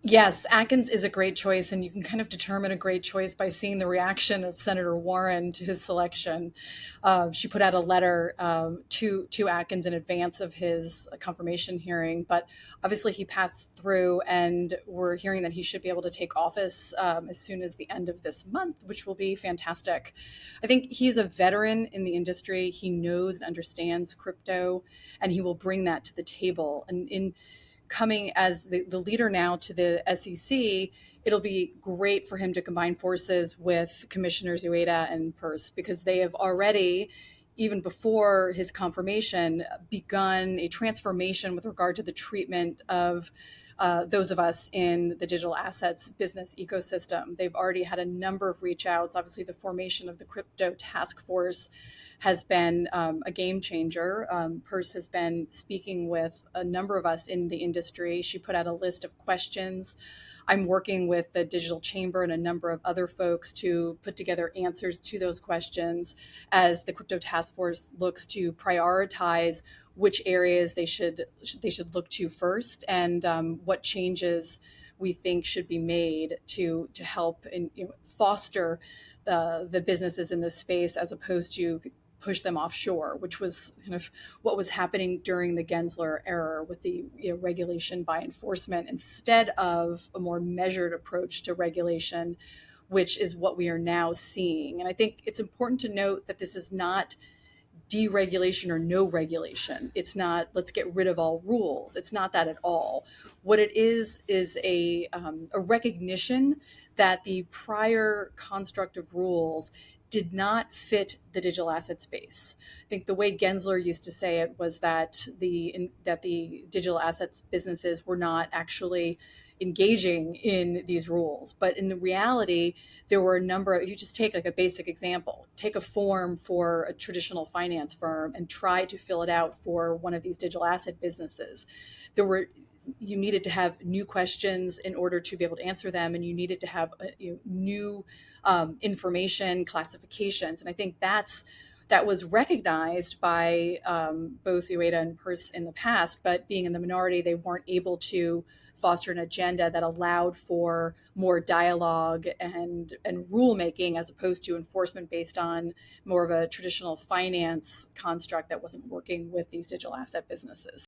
Yes, Atkins is a great choice, and you can kind of determine a great choice by seeing the reaction of Senator Warren to his selection. She put out a letter to Atkins in advance of his confirmation hearing, but obviously he passed through, and we're hearing that he should be able to take office as soon as the end of this month, which will be fantastic. I think he's a veteran in the industry. He knows and understands crypto, and he will bring that to the table. And in coming as the leader now to the SEC, it'll be great for him to combine forces with Commissioners Ueda and Peirce, because they have already, even before his confirmation, begun a transformation with regard to the treatment of those of us in the digital assets business ecosystem. They've already had a number of reach outs. Obviously, the formation of the crypto task force has been a game changer. Peirce has been speaking with a number of us in the industry. She put out a list of questions. I'm working with the Digital Chamber and a number of other folks to put together answers to those questions as the Crypto Task Force looks to prioritize which areas they should look to first, and what changes we think should be made to help and foster the businesses in this space, as opposed to push them offshore, which was kind of what was happening during the Gensler era with the regulation by enforcement instead of a more measured approach to regulation, which is what we are now seeing. And I think it's important to note that this is not deregulation or no regulation. It's not let's get rid of all rules. It's not that at all. What it is a recognition that the prior construct of rules did not fit the digital asset space. I think the way Gensler used to say it was that the digital assets businesses were not actually engaging in these rules. But in the reality, there were a number of, if you just take like a basic example, take a form for a traditional finance firm and try to fill it out for one of these digital asset businesses. You needed to have new questions in order to be able to answer them, and you needed to have new information classifications. And I think that was recognized by both Ueda and Peirce in the past, but being in the minority, they weren't able to foster an agenda that allowed for more dialogue and rulemaking, as opposed to enforcement based on more of a traditional finance construct that wasn't working with these digital asset businesses.